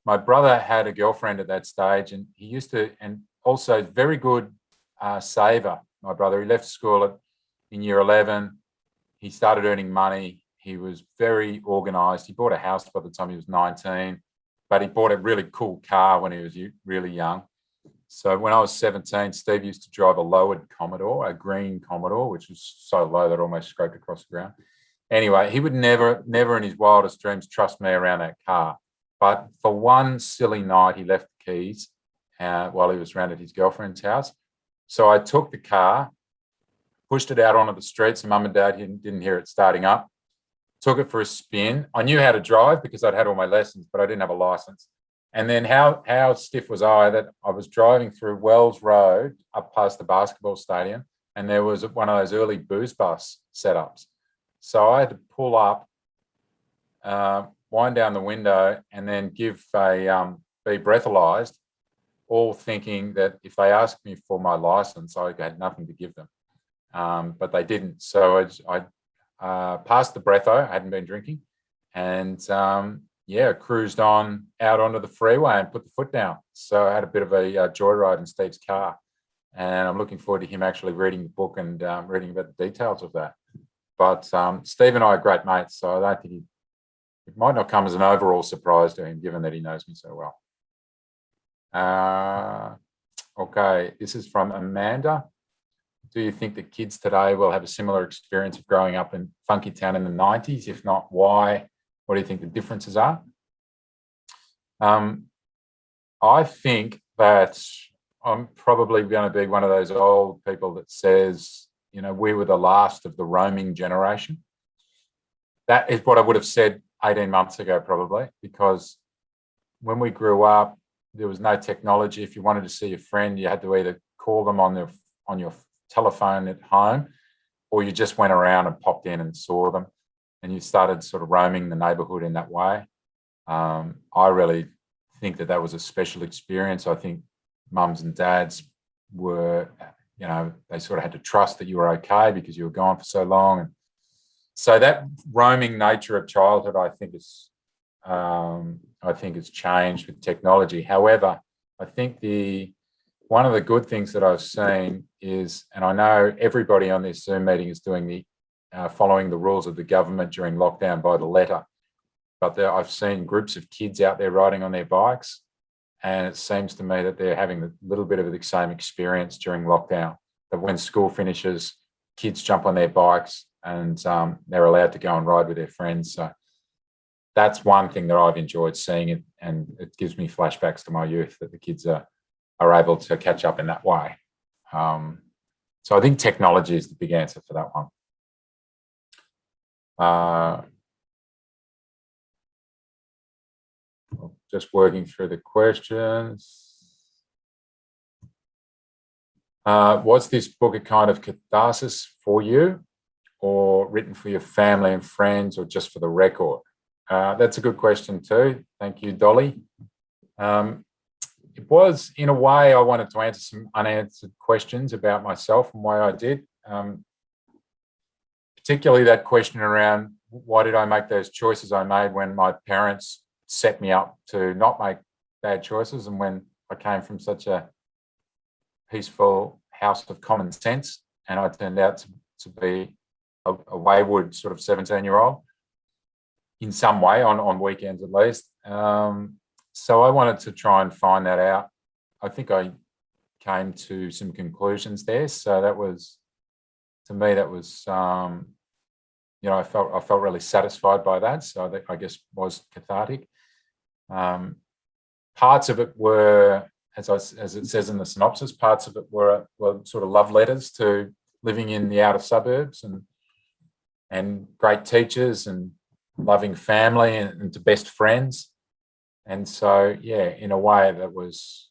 my brother had a girlfriend at that stage, and he used to, and also very good saver. My brother, he left school in year 11. He started earning money. He was very organised. He bought a house by the time he was 19, but he bought a really cool car when he was really young. So when I was 17, Steve used to drive a lowered Commodore, a green Commodore, which was so low that it almost scraped across the ground. Anyway, he would never in his wildest dreams trust me around that car. But for one silly night, he left the keys while he was around at his girlfriend's house. So I took the car, pushed it out onto the street. So Mum and Dad didn't hear it starting up. Took it for a spin. I knew how to drive because I'd had all my lessons, but I didn't have a license. And then how stiff was I that I was driving through Wells Road up past the basketball stadium, and there was one of those early booze bus setups. So I had to pull up, wind down the window, and then be breathalyzed, all thinking that if they asked me for my license, I had nothing to give them. But they didn't. So I passed the breatho. I hadn't been drinking, and cruised on out onto the freeway and put the foot down. So I had a bit of a joyride in Steve's car, and I'm looking forward to him actually reading the book and reading about the details of that. But Steve and I are great mates, so I don't think it might not come as an overall surprise to him, given that he knows me so well. Okay, this is from Amanda. Do you think that kids today will have a similar experience of growing up in Funkytown in the 90s? If not, why? What do you think the differences are? I think that I'm probably going to be one of those old people that says, we were the last of the roaming generation. That is what I would have said 18 months ago, probably, because when we grew up, there was no technology. If you wanted to see a friend, you had to either call them on your telephone at home, or you just went around and popped in and saw them, and you started sort of roaming the neighbourhood in that way. I really think that was a special experience. I think mums and dads were, they sort of had to trust that you were okay because you were gone for so long. And so that roaming nature of childhood, I think it's changed with technology. However, I think one of the good things that I've seen is, and I know everybody on this Zoom meeting is doing following the rules of the government during lockdown by the letter. but I've seen groups of kids out there riding on their bikes, and it seems to me that they're having a little bit of the same experience during lockdown, that when school finishes, kids jump on their bikes and they're allowed to go and ride with their friends. So that's one thing that I've enjoyed seeing, it, and it gives me flashbacks to my youth, that the kids are able to catch up in that way. So I think technology is the big answer for that one. Just working through the questions. Was this book a kind of catharsis for you, or written for your family and friends, or just for the record? That's a good question too. Thank you, Dolly. It was, in a way, I wanted to answer some unanswered questions about myself and why I did. Particularly that question around, why did I make those choices I made when my parents set me up to not make bad choices, and when I came from such a peaceful house of common sense, and I turned out to be a wayward sort of 17-year-old in some way, on weekends at least. So I wanted to try and find that out. I think I came to some conclusions there. So that was, to me, that was, I felt really satisfied by that. So that, I guess, was cathartic. Parts of it were, as it says in the synopsis, parts of it were sort of love letters to living in the outer suburbs, and great teachers and loving family, and to best friends. And so, yeah, in a way that was,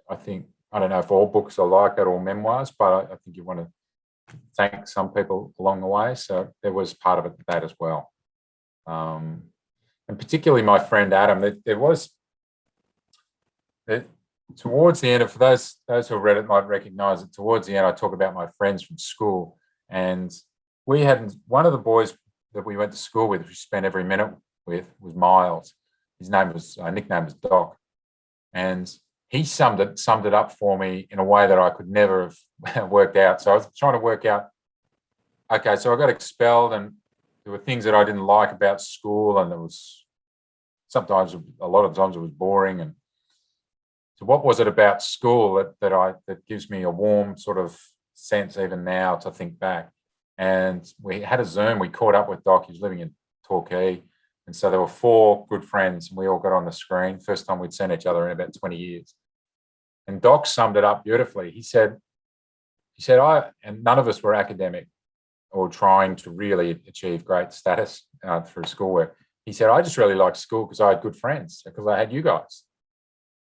I think, I don't know if all books are like that, or memoirs, but I think you want to thank some people along the way. So there was part of it, that as well. And particularly my friend Adam, there was, towards the end, of, for those who have read it might recognise it, towards the end I talk about my friends from school. And we had, one of the boys that we went to school with, we spent every minute with, was Miles. His nickname was Doc, and he summed it up for me in a way that I could never have worked out. So I was trying to work out, okay, so I got expelled, and there were things that I didn't like about school, and there was a lot of times it was boring. And so what was it about school that gives me a warm sort of sense even now to think back? And we had a Zoom, we caught up with Doc, he was living in Torquay. And so there were 4 good friends, and we all got on the screen. First time we'd seen each other in about 20 years. And Doc summed it up beautifully. He said, and none of us were academic or trying to really achieve great status through schoolwork. He said, I just really liked school because I had good friends, because I had you guys.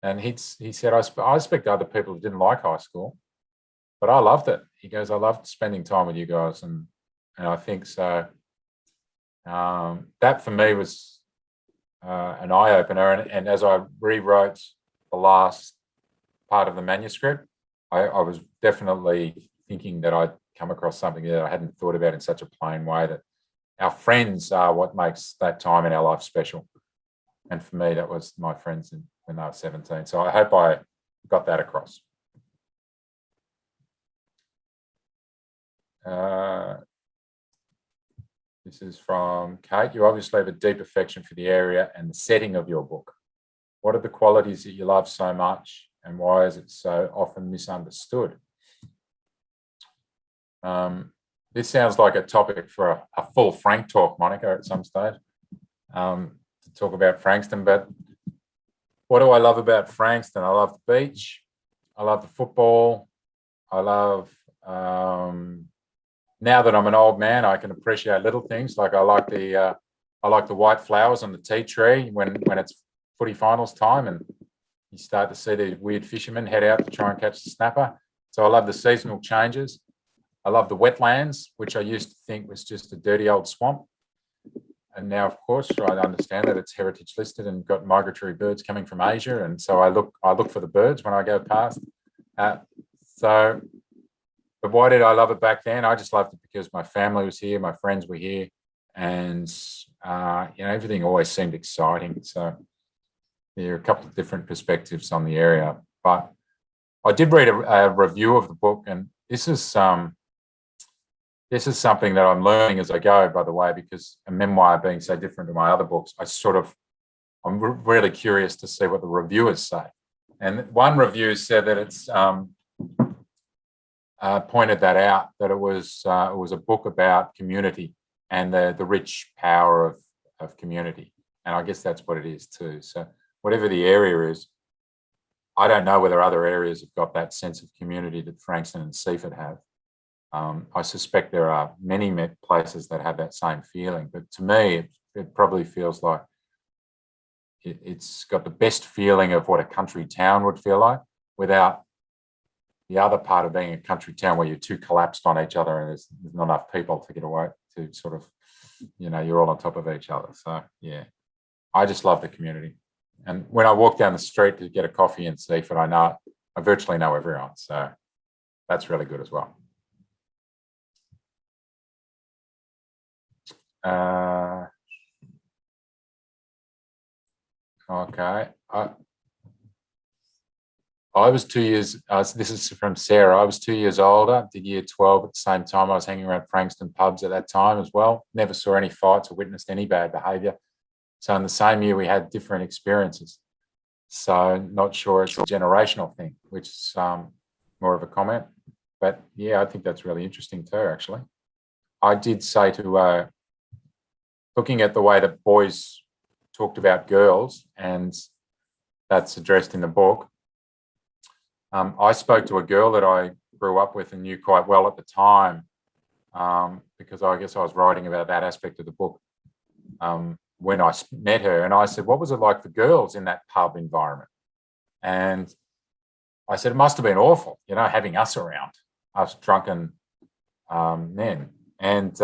And he said, I expect other people who didn't like high school, but I loved it. He goes, I loved spending time with you guys. And I think so. That for me was an eye-opener, and as I rewrote the last part of the manuscript, I was definitely thinking that I'd come across something that I hadn't thought about in such a plain way, that our friends are what makes that time in our life special. And for me, that was my friends when they were 17. So I hope I got that across. This is from Kate. You obviously have a deep affection for the area and the setting of your book. What are the qualities that you love so much, and why is it so often misunderstood? This sounds like a topic for a full FrankTALK, Monica, at some stage, to talk about Frankston. But what do I love about Frankston? I love the beach. I love the football. I love... now that I'm an old man, I can appreciate little things. Like I like the white flowers on the tea tree when it's footy finals time, and you start to see the weird fishermen head out to try and catch the snapper. So I love the seasonal changes. I love the wetlands, which I used to think was just a dirty old swamp. And now, of course, I understand that it's heritage listed and got migratory birds coming from Asia. And so I look for the birds when I go past. But why did I love it back then? I just loved it because my family was here, my friends were here, and everything always seemed exciting. So there are a couple of different perspectives on the area. But I did read a review of the book, and this is this is something that I'm learning as I go, by the way, because a memoir being so different to my other books, I'm really curious to see what the reviewers say. And one review said that it's pointed that out, that it was a book about community and the rich power of community. And I guess that's what it is too. So whatever the area is, I don't know whether other areas have got that sense of community that Frankston and Seaford have. I suspect there are many places that have that same feeling, but to me, it probably feels like it's got the best feeling of what a country town would feel like, without the other part of being a country town where you're too collapsed on each other and there's not enough people to get away to sort of, you're all on top of each other. So yeah, I just love the community. And when I walk down the street to get a coffee in Seaford, I virtually know everyone. So that's really good as well. Okay. I was 2 years, this is from Sarah, I was 2 years older, did year 12 at the same time. I was hanging around Frankston pubs at that time as well. Never saw any fights or witnessed any bad behaviour. So in the same year, we had different experiences. So not sure it's a generational thing, which is more of a comment. But yeah, I think that's really interesting too, actually. I did say to, looking at the way that boys talked about girls, and that's addressed in the book, I spoke to a girl that I grew up with and knew quite well at the time, because I guess I was writing about that aspect of the book when I met her. And I said, what was it like for girls in that pub environment? And I said, it must have been awful, having us around, us drunken men. And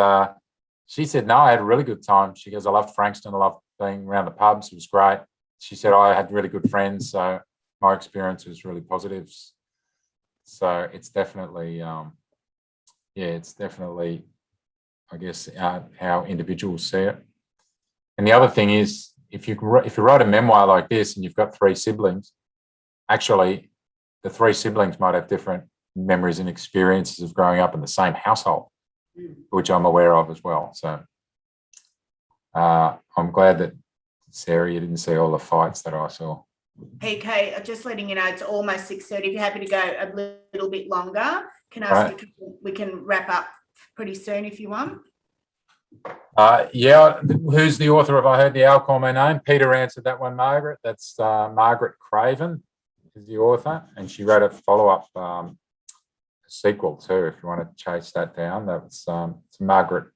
she said, no, I had a really good time. She goes, I loved Frankston. I loved being around the pubs. It was great. She said, I had really good friends. So my experience was really positive. So it's definitely, it's definitely, I guess, how individuals see it. And the other thing is, if you write a memoir like this and you've got 3 siblings, actually, the 3 siblings might have different memories and experiences of growing up in the same household, which I'm aware of as well. So I'm glad that, Sarah, you didn't see all the fights that I saw. PK, just letting you know, it's almost 6:30. If you're happy to go a little bit longer, can I ask you, we can wrap up pretty soon if you want. Yeah, who's the author of I Heard the Owl Call My Name? Peter answered that one, Margaret. That's Margaret Craven is the author, and she wrote a follow-up sequel too, if you want to chase that down. That's it's Margaret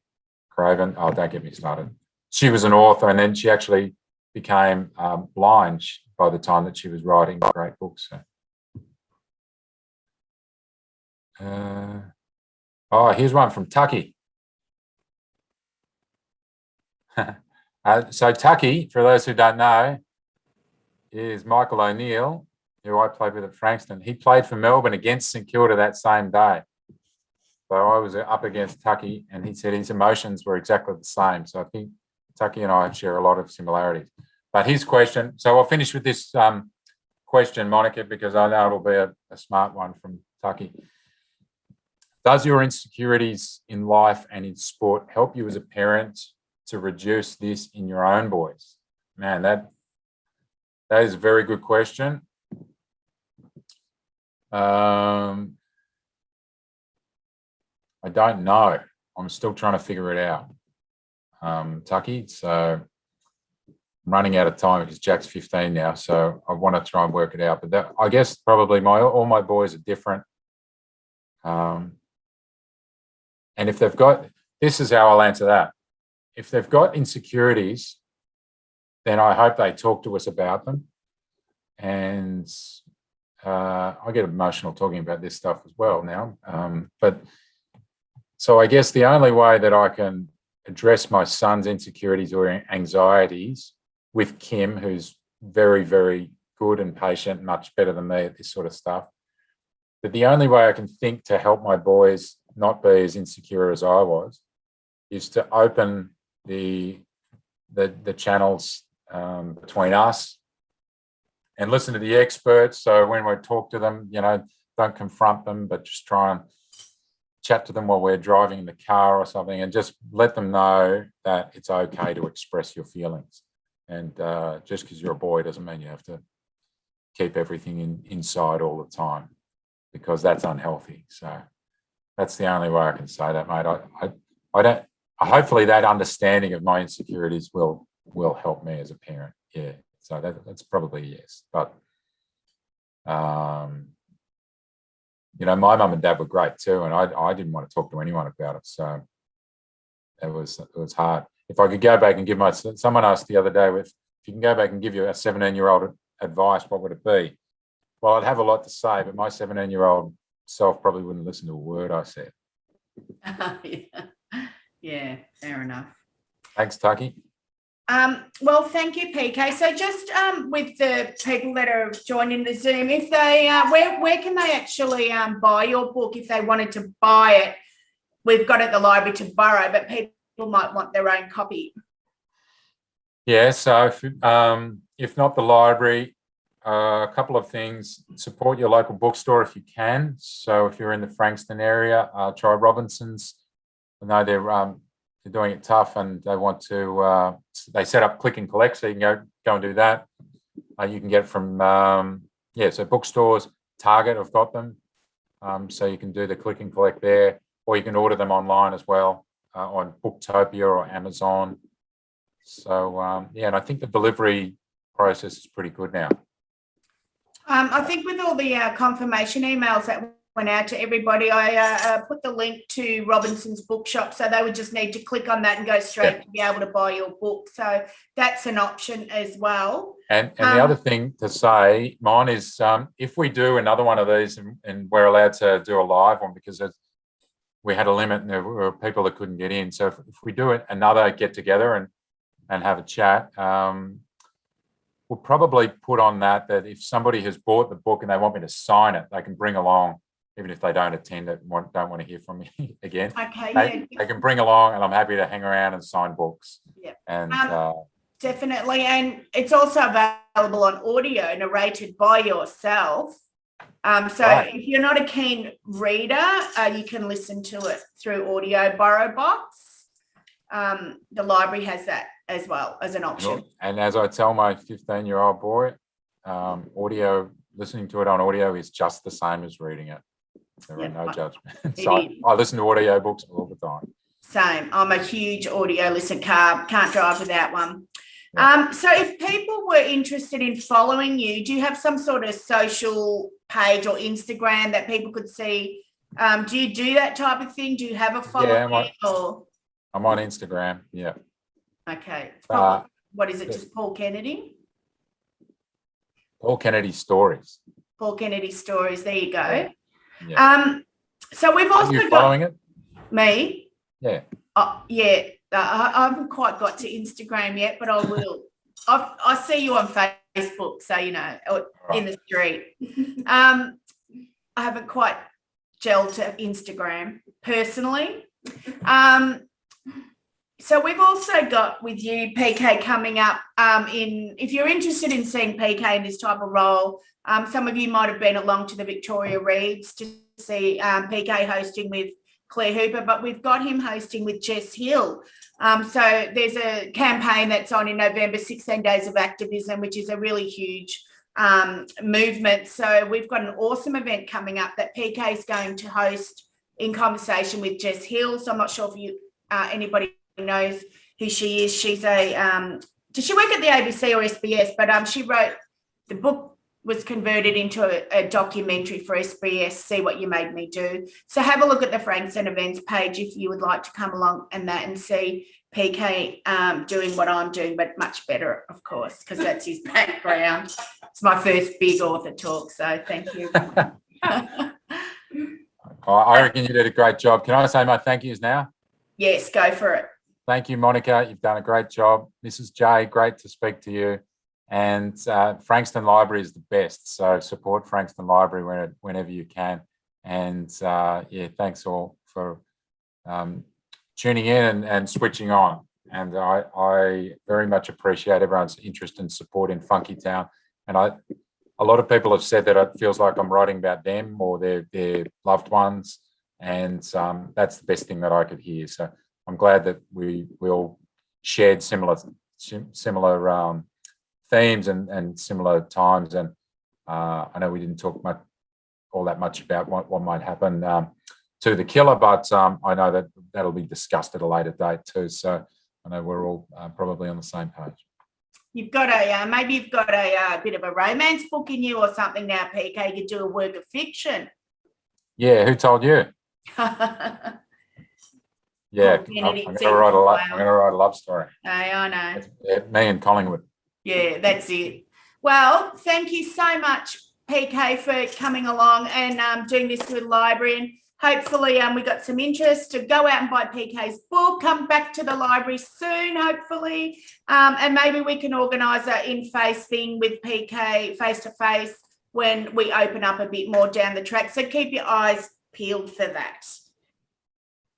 Craven. Oh, don't get me started. She was an author, and then she actually became blind by the time that she was writing great books. So. Here's one from Tucky. So Tucky, for those who don't know, is Michael O'Neill, who I played with at Frankston. He played for Melbourne against St Kilda that same day. So I was up against Tucky, and he said his emotions were exactly the same. So I think Tucky and I share a lot of similarities. But his question, so I'll finish with this question, Monica, because I know it'll be a smart one from Tucky. Does your insecurities in life and in sport help you as a parent to reduce this in your own boys? Man, that is a very good question. I don't know. I'm still trying to figure it out, Tucky. So I'm running out of time because Jack's 15 now, so I want to try and work it out. But that, I guess probably all my boys are different. And if they've got, this is how I'll answer that. If they've got insecurities, then I hope they talk to us about them. And I get emotional talking about this stuff as well now. But so I guess the only way that I can address my son's insecurities or anxieties with Kim, who's very, very good and patient, much better than me at this sort of stuff, but the only way I can think to help my boys not be as insecure as I was is to open the channels between us and listen to the experts. So when we talk to them, don't confront them, but just try and chat to them while we're driving in the car or something, and just let them know that it's okay to express your feelings. And just because you're a boy doesn't mean you have to keep everything inside all the time, because that's unhealthy. So that's the only way I can say that, mate. I don't. Hopefully, that understanding of my insecurities will help me as a parent. Yeah. So that's probably a yes. But my mum and dad were great too, and I didn't want to talk to anyone about it. So it was hard. If I could go back and give someone asked the other day, if you can go back and give your 17-year-old advice, what would it be? Well, I'd have a lot to say, but my 17-year-old self probably wouldn't listen to a word I said. Yeah, fair enough. Thanks, Tucky. Well, thank you, PK. So just with the people that are joining the Zoom, if they where can they actually buy your book if they wanted to buy it? We've got it at the library to borrow, but people might want their own copy. Yeah, so if not the library, a couple of things. Support your local bookstore if you can. So if you're in the Frankston area, try Robinson's. I know they're doing it tough, and they want to. They set up click and collect, so you can go and do that. You can get it from so bookstores. Target have got them, so you can do the click and collect there, or you can order them online as well on Booktopia or Amazon. So and I think the delivery process is pretty good now. I think with all the confirmation emails that went out to everybody, I put the link to Robinson's bookshop, so they would just need to click on that and go straight to be able to buy your book. So that's an option as well. And the other thing to say, mine is if we do another one of these and we're allowed to do a live one, because we had a limit and there were people that couldn't get in. So if we do another get together and have a chat, we'll probably put on that if somebody has bought the book and they want me to sign it, they can bring along, even if they don't attend it and don't want to hear from me again. Okay, they can bring along, and I'm happy to hang around and sign books. Yeah. And definitely. And it's also available on audio, narrated by yourself. Right. If you're not a keen reader, you can listen to it through Audio Borrow Box. The library has that as well as an option. And as I tell my 15-year-old boy, listening to it on audio is just the same as reading it. There are no judgments. So I listen to audio books all the time. Same. I'm a huge audio listen car. Can't drive without one. Yeah. So if people were interested in following you, do you have some sort of social page or Instagram that people could see? Do you do that type of thing? Do you have a following? Yeah, I'm on Instagram. Yeah. Okay. What is it? Just Paul Kennedy? Paul Kennedy Stories. Paul Kennedy Stories. There you go. Yeah. So we've also got following it? Me? Yeah. Yeah. I haven't quite got to Instagram yet, but I will. I see you on Facebook, so in the street. I haven't quite gelled to Instagram personally. So we've also got with you PK coming up if you're interested in seeing PK in this type of role, some of you might have been along to the Victoria Reads to see PK hosting with Claire Hooper, but we've got him hosting with Jess Hill. So there's a campaign that's on in November, 16 Days of Activism, which is a really huge movement. So we've got an awesome event coming up that PK is going to host in conversation with Jess Hill. So I'm not sure if anybody knows who she is. She's does she work at the ABC or SBS? But she wrote, the book was converted into a documentary for SBS, See What You Made Me Do. So have a look at the Frankston events page if you would like to come along and see PK doing what I'm doing, but much better, of course, because that's his background. It's my first big author talk, so thank you. I reckon you did a great job. Can I say my thank yous now? Yes, go for it. Thank you, Monica. You've done a great job. Mrs. J, great to speak to you. And Frankston Library is the best. So support Frankston Library whenever you can. And thanks all for tuning in and switching on. And I very much appreciate everyone's interest and support in Funkytown. And a lot of people have said that it feels like I'm writing about them or their loved ones. And that's the best thing that I could hear. So I'm glad that we all shared similar themes and similar times. And I know we didn't talk all that much about what might happen to the killer, but I know that that'll be discussed at a later date too. So I know we're all probably on the same page. You've got maybe you've got a bit of a romance book in you or something now, PK. You do a work of fiction. Yeah, who told you? Yeah, Kennedy I'm going said to write flower. I'm going to write a love story. Hey, I know. Me and Collingwood. Yeah, that's it. Well, thank you so much, PK, for coming along and doing this with the library. And hopefully we got some interest to go out and buy PK's book, come back to the library soon, hopefully. And maybe we can organise an in-face thing with PK face-to-face when we open up a bit more down the track. So keep your eyes peeled for that.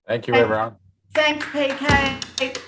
Thank you, everyone. Thanks, PK.